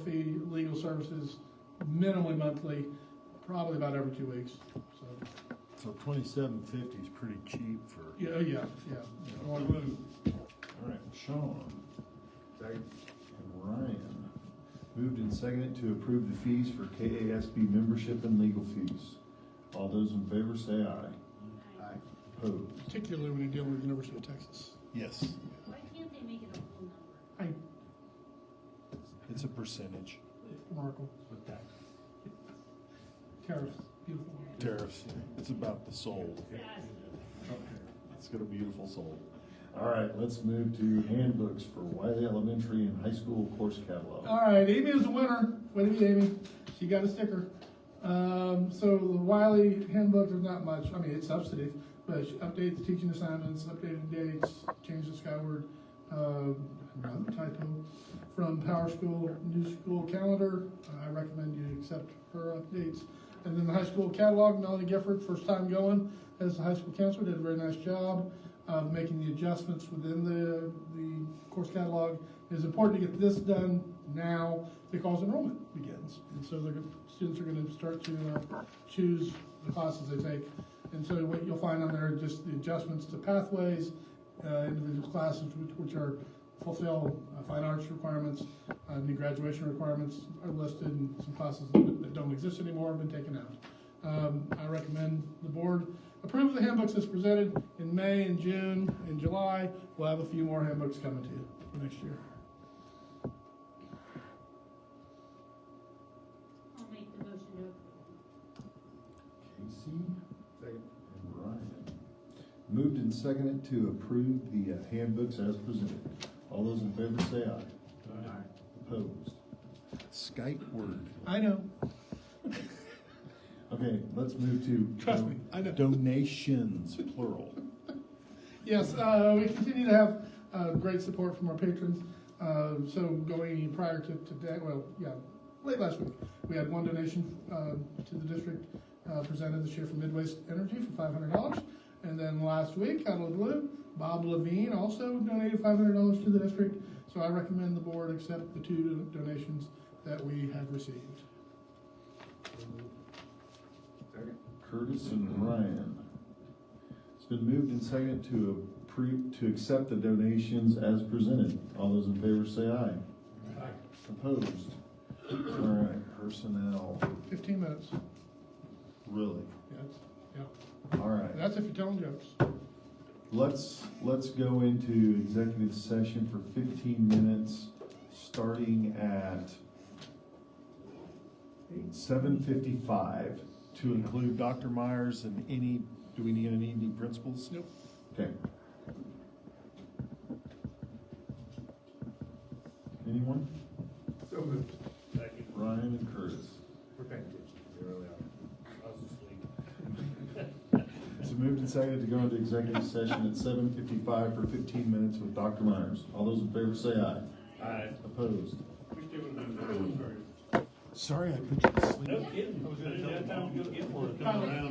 services minimally monthly, probably about every 2 weeks. So $27.50 is pretty cheap for. Yeah. All right, Sean. Second. And Ryan. Moved and seconded to approve the fees for KASB membership and legal fees. All those in favor say aye. Aye. Opposed? Particularly when you deal with the University of Texas. Yes. Why can't they make it a whole number? It's a percentage. Remarkable. With that. Tariffs, beautiful. Tariffs. It's about the soul. It's got a beautiful soul. All right, let's move to handbooks for Wiley Elementary and High School course catalog. All right, Amy is the winner. Way to be, Amy. She got a sticker. So the Wiley handbook, there's not much. I mean, it's substantive, but it updates teaching assignments, updated dates, change the Skyward, another typo from Power School, new school calendar. I recommend you accept her updates. And then the high school catalog, Melanie Gifford, first time going as the high school counselor, did a very nice job of making the adjustments within the course catalog. It is important to get this done now because enrollment begins. And so students are going to start to choose the classes they take. And so what you'll find on there are just the adjustments to pathways, individual classes which are fulfill fine arts requirements, new graduation requirements are listed, and some classes that don't exist anymore have been taken out. I recommend the board approve the handbooks as presented in May and June. In July, we'll have a few more handbooks coming to you for next year. I'll make the motion to approve. Casey Second. and Ryan. Moved and seconded to approve the handbooks as presented. All those in favor say aye. Aye. Opposed? Skype word. I know. Okay, let's move to Trust me, I know. donations, plural. Yes, we continue to have great support from our patrons. So going prior to today, late last week, we had one donation to the district presented this year from Midwest Energy for $500. And then last week, out of the blue, Bob Levine also donated $500 to the district. So I recommend the board accept the two donations that we have received. Second. Curtis and Ryan. It's been moved and seconded to accept the donations as presented. All those in favor say aye. Aye. Opposed? All right, personnel. 15 minutes. Really? Yeah. All right. That's if you're telling jokes. Let's go into executive session for 15 minutes, starting at 7:55. To include Dr. Myers and do we need any principals? Nope. Okay. Anyone? So moved. Second. Ryan and Curtis. We're paying attention. You really are. I was asleep. It's moved and seconded to go into executive session at 7:55 for 15 minutes with Dr. Myers. All those in favor say aye. Aye. Opposed? We It would have been very. Sorry, I put you to sleep. No kidding. I was gonna tell you, time to go get one. Tyler.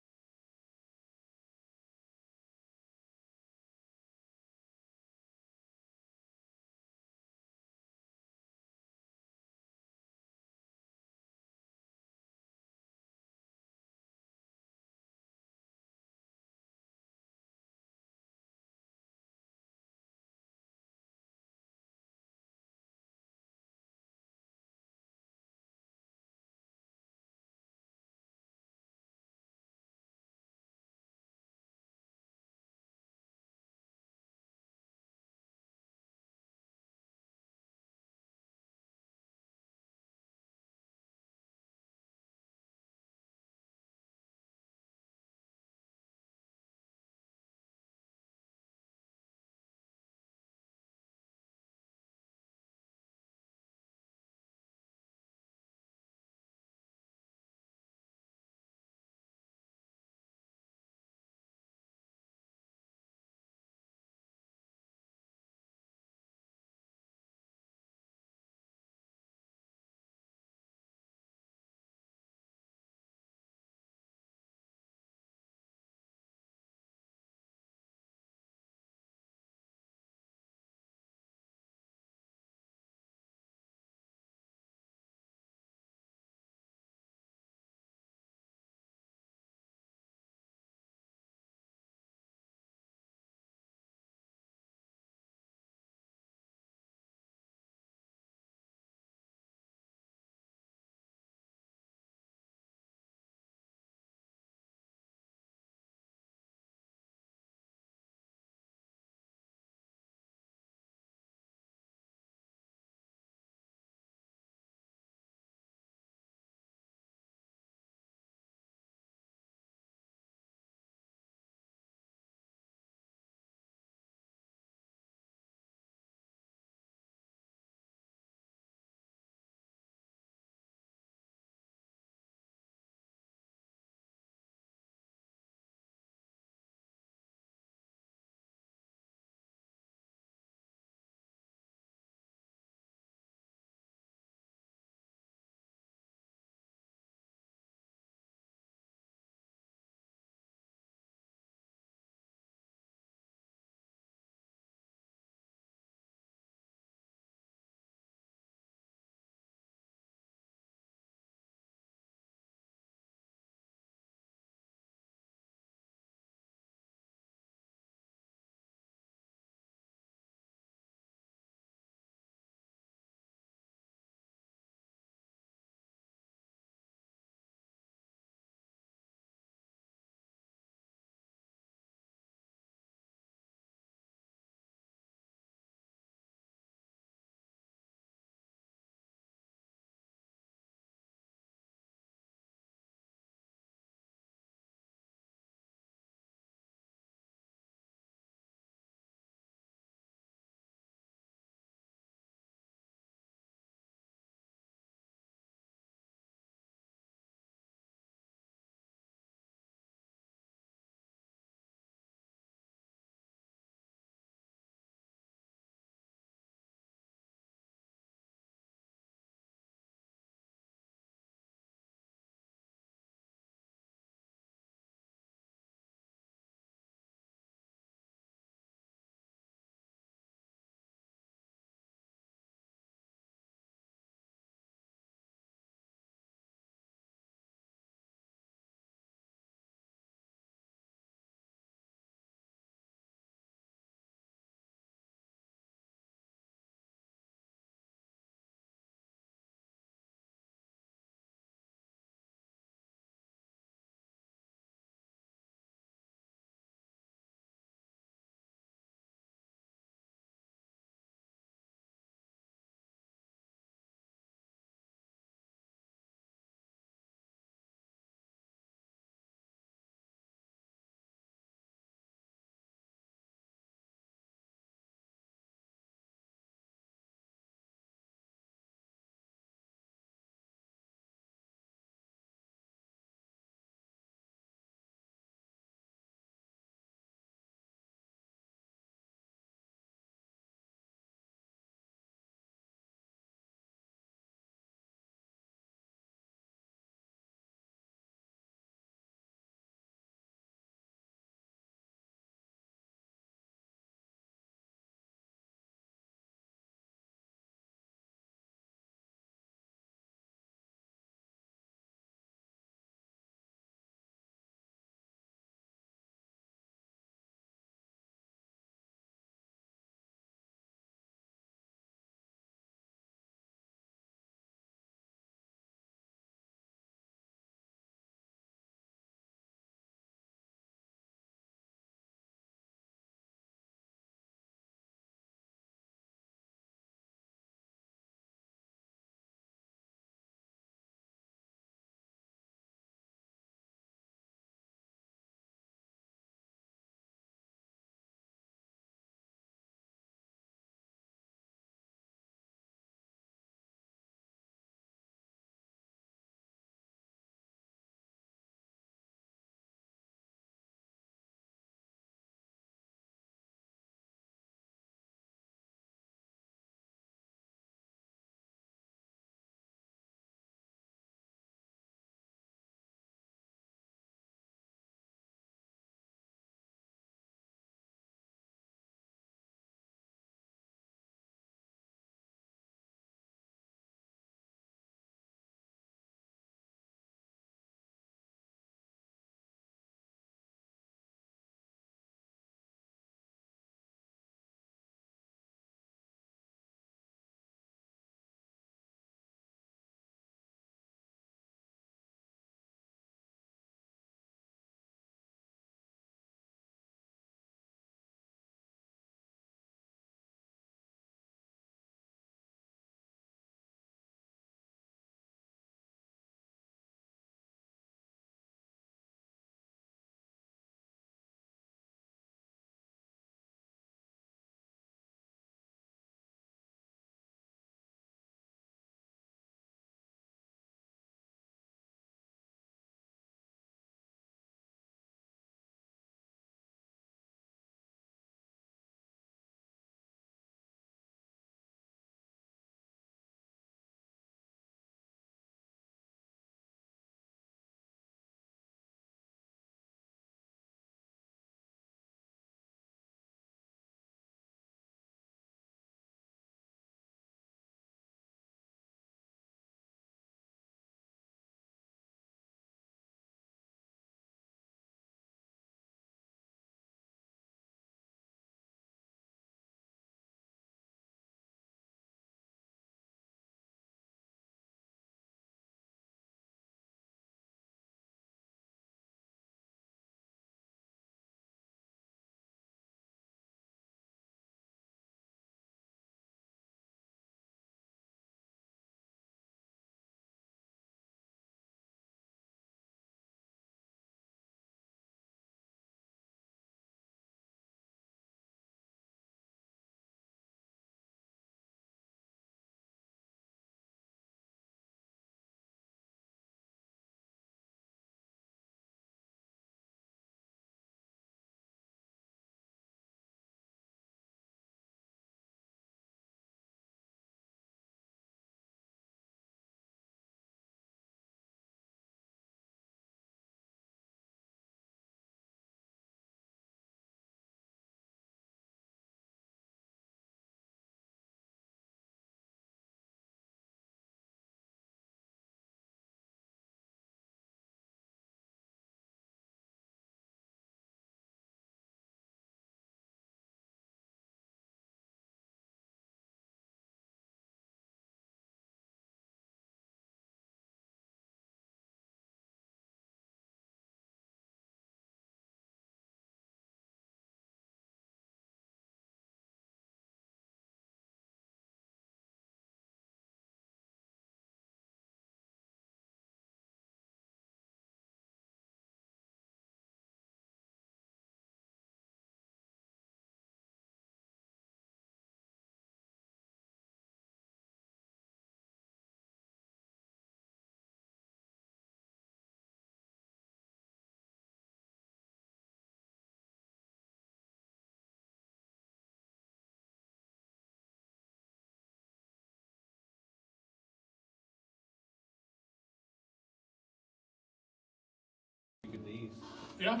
in the east. Yeah,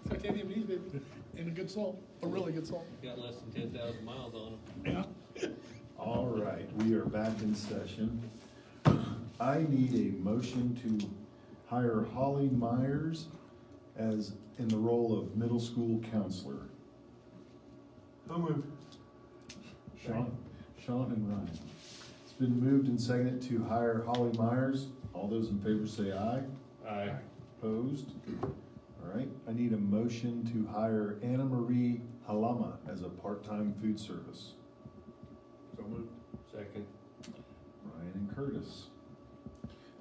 titanium knees, baby, and a good salt, a really good salt. Got less than 10,000 miles on them. Yeah. All right, we are back in session. I need a motion to hire Holly Myers as in the role of middle school counselor. So moved. Sean and Ryan. It's been moved and seconded to hire Holly Myers. All those in favor say aye. Aye. Opposed? All right, I need a motion to hire Anna Marie Halama as a part-time food service. So moved. Second. Ryan and Curtis.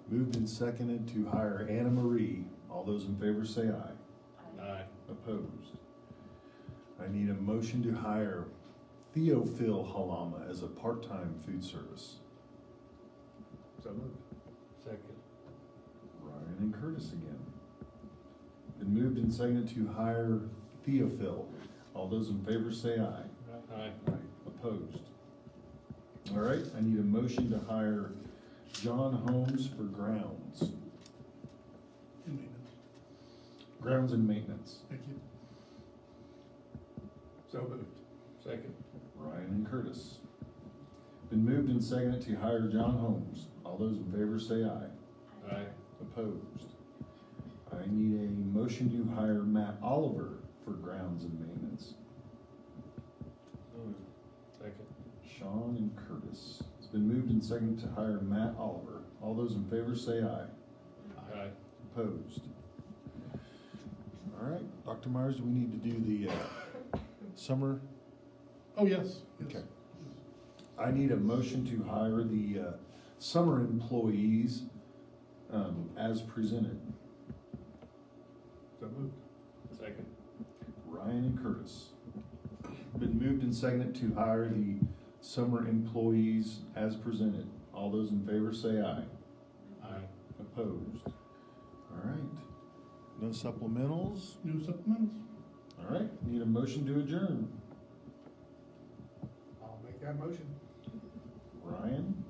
Moved and seconded to hire Anna Marie. All those in favor say aye. Aye. Opposed? I need a motion to hire Theophil Halama as a part-time food service. So moved. Second. Ryan and Curtis again. Been moved and seconded to hire Theophil. All those in favor say aye. Aye. Opposed? All right, I need a motion to hire John Holmes for grounds. And maintenance. Grounds and maintenance. Thank you. So moved. Second. Ryan and Curtis. Been moved and seconded to hire John Holmes. All those in favor say aye. Aye. Opposed? I need a motion to hire Matt Oliver for grounds and maintenance. Second. Sean and Curtis. It's been moved and seconded to hire Matt Oliver. All those in favor say aye. Aye. Opposed? All right, Dr. Myers, do we need to do the summer? Oh, yes. Okay. I need a motion to hire the summer employees as presented. So moved. Second. Ryan and Curtis. Been moved and seconded to hire the summer employees as presented. All those in favor say aye. Aye. Opposed? All right. No supplementals? New supplementals. All right, need a motion to adjourn. I'll make that motion. Ryan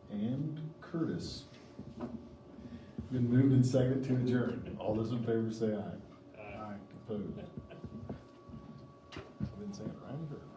and Curtis. Been moved and seconded to adjourn. All those in favor say aye. Aye. Opposed? I didn't say it, Ryan or Curtis?